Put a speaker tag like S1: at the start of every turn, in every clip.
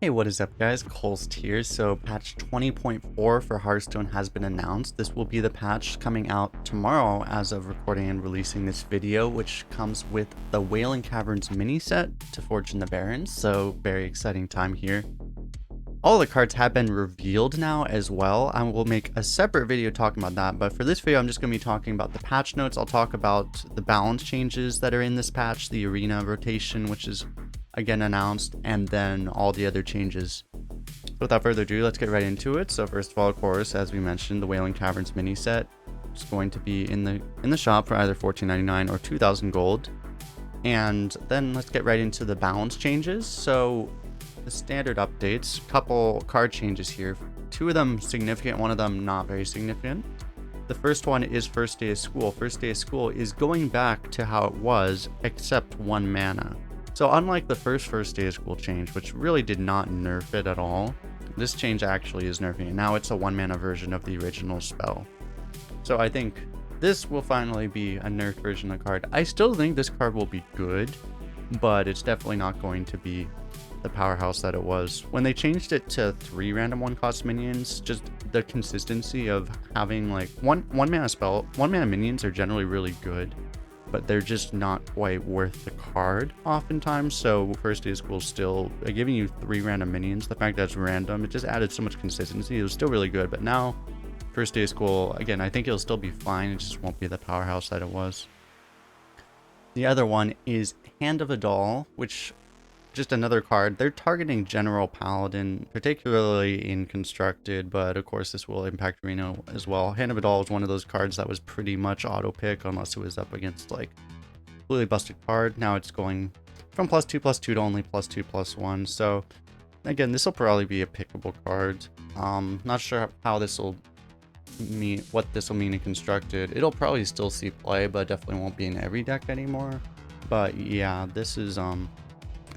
S1: Hey, what is up guys? Kolst here. So patch 20.4 for Hearthstone has been announced. This will be the patch coming out tomorrow as of recording and releasing this video, which comes with the Wailing Caverns mini-set to forge in the Barrens. So very exciting time here. All the cards have been revealed now as well. I will make a separate video talking about that, but for this video I'm just going to be talking about the patch notes. I'll talk about the balance changes that are in this patch, the arena rotation, which is again announced, and then all the other changes. So without further ado, let's get right into it. So first of all, of course, as we mentioned, the Wailing Caverns mini set is going to be in the shop for either $14.99 or 2,000 gold. And then let's get right into the balance changes. So the standard updates, couple card changes here. Two of them significant, one of them not very significant. The first one is First Day of School. First Day of School is going back to how it was, except 1 mana. So unlike the first Day of School change, which really did not nerf it at all, this change actually is nerfing it. Now it's a 1 mana version of the original spell. So I think this will finally be a nerfed version of the card. I still think this card will be good, but it's definitely not going to be the powerhouse that it was. When they changed it to 3 random 1-cost minions, just the consistency of having like one mana minions are generally really good, but they're just not quite worth the card oftentimes. So First Day of School is still giving you 3 random minions. The fact that it's random, it just added so much consistency. It was still really good, but now First Day of School, again, I think it'll still be fine. It just won't be the powerhouse that it was. The other one is Hand of a Doll, which just another card. They're targeting General Paladin, particularly in Constructed, but of course this will impact Arena as well. Hand of a Doll is one of those cards that was pretty much auto pick unless it was up against like completely busted card. Now it's going from +2/+2 to only +2/+1. So again, this will probably be a pickable card. Not sure how this will mean, what this will mean in Constructed. It'll probably still see play, but definitely won't be in every deck anymore. But yeah, this is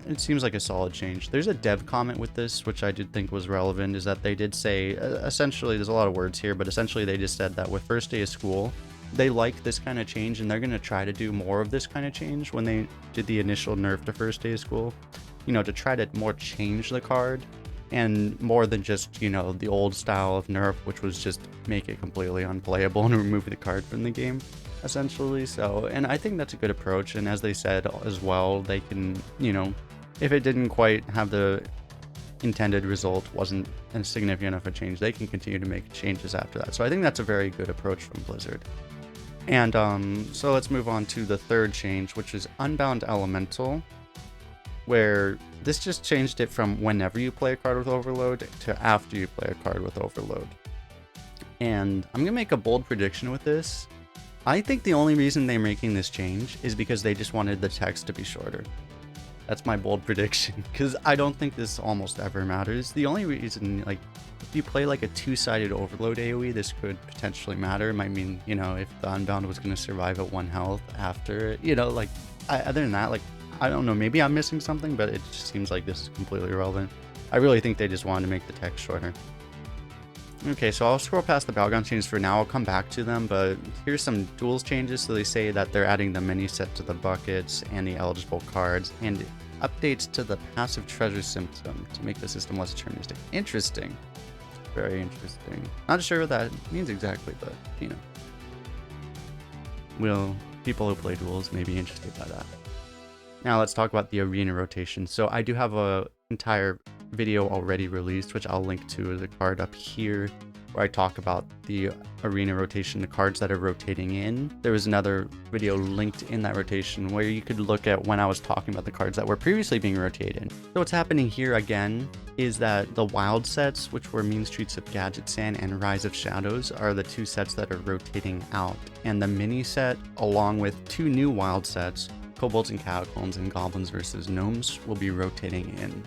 S1: it seems like a solid change. There's a dev comment with this, which I did think was relevant, is that they did say, essentially, there's a lot of words here, but essentially they just said that with First Day of School, they like this kind of change, and they're going to try to do more of this kind of change when they did the initial nerf to First Day of School, you know, to try to more change the card, and more than just, you know, the old style of nerf, which was just make it completely unplayable and remove the card from the game, essentially. So, and I think that's a good approach, and as they said as well, they can, you know, if it didn't quite have the intended result, wasn't a significant enough a change, they can continue to make changes after that. So I think that's a very good approach from Blizzard. And so let's move on to the third change, which is Unbound Elemental, where this just changed it from whenever you play a card with Overload to after you play a card with Overload. And I'm gonna make a bold prediction with this. I think the only reason they're making this change is because they just wanted the text to be shorter. That's my bold prediction, because I don't think this almost ever matters. The only reason, like, if you play like a 2-sided Overload AoE, this could potentially matter. It might mean, you know, if the Unbound was going to survive at 1 health after, you know, like, other than that, like, I don't know, maybe I'm missing something, but it just seems like this is completely irrelevant. I really think they just wanted to make the text shorter. Okay, so I'll scroll past the Battlegrounds changes for now. I'll come back to them, but here's some Duels changes. So they say that they're adding the mini-set to the buckets and the eligible cards, and updates to the passive treasure system to make the system less deterministic. Interesting. Very interesting. Not sure what that means exactly, but, you know. Will people who play Duels may be interested by that. Now let's talk about the arena rotation. So I do have a entire video already released, which I'll link to the card up here, where I talk about the arena rotation, the cards that are rotating in. There was another video linked in that rotation where you could look at when I was talking about the cards that were previously being rotated. So what's happening here again is that the wild sets, which were Mean Streets of Gadget Sand and Rise of Shadows, are the 2 sets that are rotating out. And the mini set, along with 2 new wild sets, Kobolds and Catacombs and Goblins versus Gnomes, will be rotating in.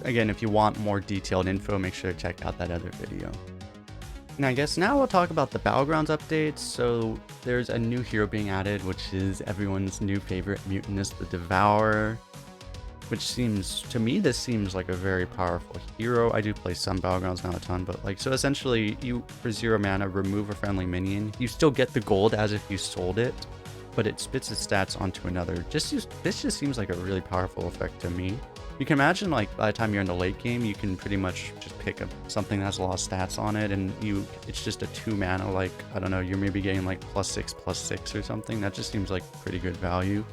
S1: And if you want more detailed info, make sure to check out that other video. And I guess now we'll talk about the Battlegrounds updates. So there's a new hero being added, which is everyone's new favorite, Mutinous the Devourer, which seems, to me, this seems like a very powerful hero. I do play some Battlegrounds, not a ton, but like, so essentially you, for 0 mana, remove a friendly minion. You still get the gold as if you sold it, but it spits its stats onto another. This just seems like a really powerful effect to me. You can imagine, like, by the time you're in the late game, you can pretty much just pick up something that has a lot of stats on it, and it's just a 2 mana, like, I don't know, you're maybe getting like +6/+6 or something. That just seems like pretty good value.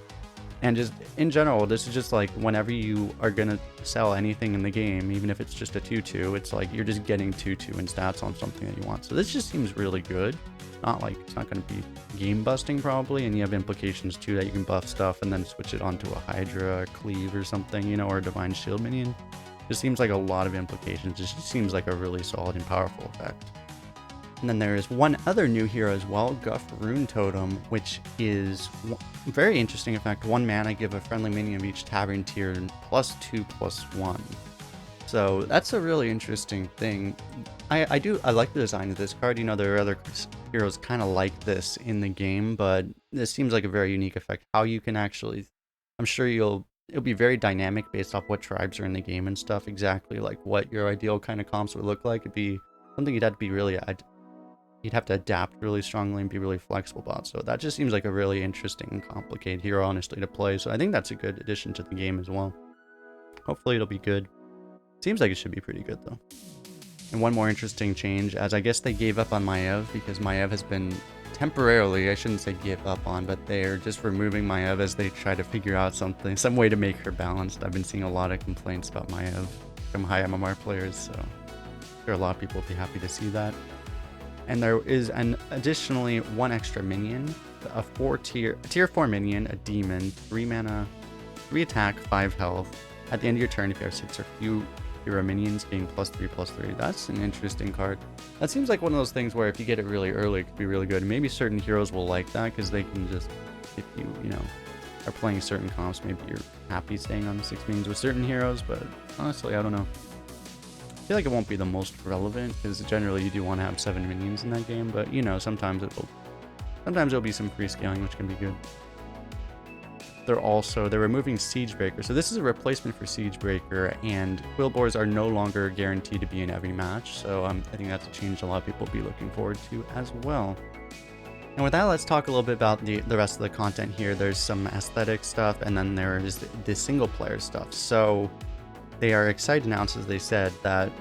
S1: And just in general, this is just like whenever you are gonna sell anything in the game, even if it's just a 2/2, it's like you're just getting 2/2 in stats on something that you want. So this just seems really good. Not like it's not gonna be game busting probably, and you have implications too that you can buff stuff and then switch it onto a Hydra, a Cleave or something, you know, or a Divine Shield minion. Just seems like a lot of implications. It just seems like a really solid and powerful effect. And then there is one other new hero as well, Guff Rune Totem, which is very interesting effect. 1 mana, give a friendly minion of each tavern tier +2/+1. So that's a really interesting thing. I like the design of this card. You know, there are other heroes kind of like this in the game, but this seems like a very unique effect. How you can actually, I'm sure it'll be very dynamic based off what tribes are in the game and stuff. Exactly like what your ideal kind of comps would look like. It'd be something you'd have to be really, you'd have to adapt really strongly and be really flexible about. So that just seems like a really interesting and complicated hero, honestly, to play. So I think that's a good addition to the game as well. Hopefully it'll be good. Seems like it should be pretty good though. And one more interesting change, as I guess they gave up on Maiev, because Maiev has been temporarily, I shouldn't say give up on, but they're just removing Maiev as they try to figure out some way to make her balanced. I've been seeing a lot of complaints about Maiev from high MMR players, so I'm sure a lot of people will be happy to see that. And there is additionally 1 extra minion, a tier 4 minion, a demon, 3 mana, 3 attack, 5 health. At the end of your turn, if you have 6 or fewer minions, gain +3/+3. That's an interesting card. That seems like one of those things where if you get it really early, it could be really good. Maybe certain heroes will like that because they can just, if you know, are playing certain comps, maybe you're happy staying on the 6 minions with certain heroes. But honestly, I don't know. I feel like it won't be the most relevant because generally you do want to have 7 minions in that game. But you know, sometimes there'll be some free scaling, which can be good. They're removing Siegebreaker. So this is a replacement for Siegebreaker, and Quillboars are no longer guaranteed to be in every match. So I think that's a change a lot of people will be looking forward to as well. And with that, let's talk a little bit about the rest of the content here. There's some aesthetic stuff, and then there is the single player stuff. So they are excited to announce, as they said, that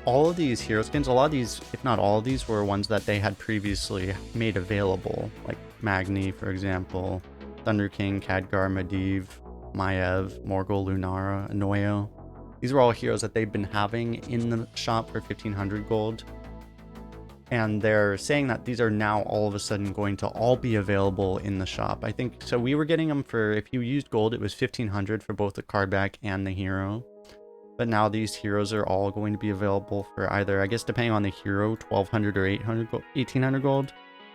S1: all of these hero skins, a lot of these, if not all of these, were ones that they had previously made available, like Magni, for example, Thunder King, Khadgar, Medivh, Maiev, Morgul, Lunara, Anoyo. These were all heroes that they've been having in the shop for 1500 gold. And they're saying that these are now all of a sudden going to all be available in the shop. I think, so we were getting them for, if you used gold, it was 1500 for both the card back and the hero. But now these heroes are all going to be available for either, I guess depending on the hero, 1200 or 1800 gold.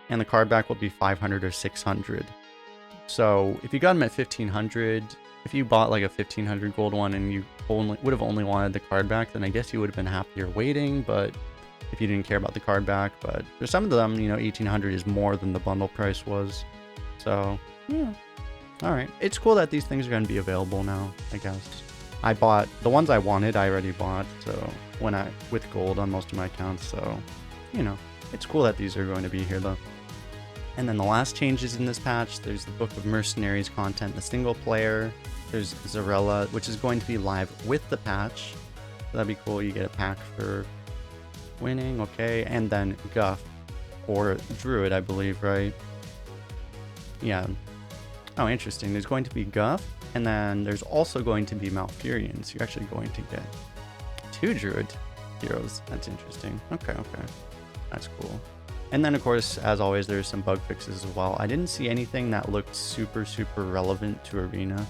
S1: And the card back will be 500 or 600. So if you got them at 1500, if you bought like a 1500 gold one and you would have only wanted the card back, then I guess you would have been happier waiting. But if you didn't care about the card back, but for some of them, you know, 1800 is more than the bundle price was. So yeah, all right. It's cool that these things are going to be available now, I guess. I bought the ones I wanted. I already bought, so with gold on most of my accounts. So, you know, it's cool that these are going to be here though. And then the last changes in this patch, there's the Book of Mercenaries content, the single player. There's Zarella, which is going to be live with the patch. So that'd be cool. You get a pack for winning, okay. And then Guff or Druid, I believe, right? Yeah. Oh, interesting. There's going to be Guff, and then there's also going to be Malfurion. So you're actually going to get 2 Druid heroes. That's interesting. Okay. That's cool. And then, of course, as always, there's some bug fixes as well. I didn't see anything that looked super relevant to Arena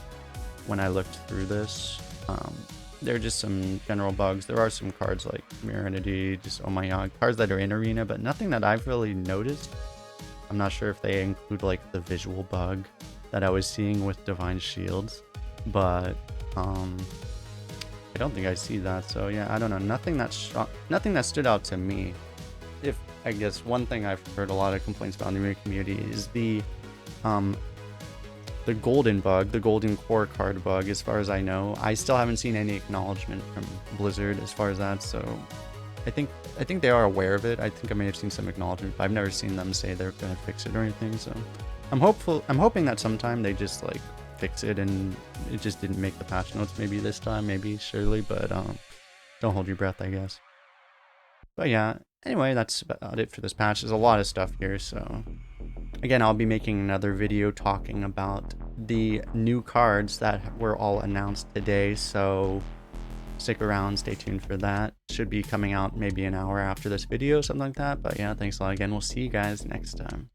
S1: when I looked through this. There are just some general bugs. There are some cards like Mirror Entity, just oh my god, cards that are in Arena, but nothing that I've really noticed. I'm not sure if they include like the visual bug that I was seeing with Divine Shields, but I don't think I see that. So yeah, I don't know. Nothing that stood out to me. If I guess one thing I've heard a lot of complaints about in the community is the golden bug, the golden core card bug. As far as I know, I still haven't seen any acknowledgement from Blizzard as far as that. So I think they are aware of it. I think I may have seen some acknowledgement, but I've never seen them say they're gonna fix it or anything. So I'm hoping that sometime they just like fix it, and it just didn't make the patch notes maybe this time, maybe surely, but don't hold your breath, I guess. But yeah, anyway, that's about it for this patch. There's a lot of stuff here, so again, I'll be making another video talking about the new cards that were all announced today, so stick around, stay tuned for that. Should be coming out maybe an hour after this video, something like that. But yeah, thanks a lot again. We'll see you guys next time.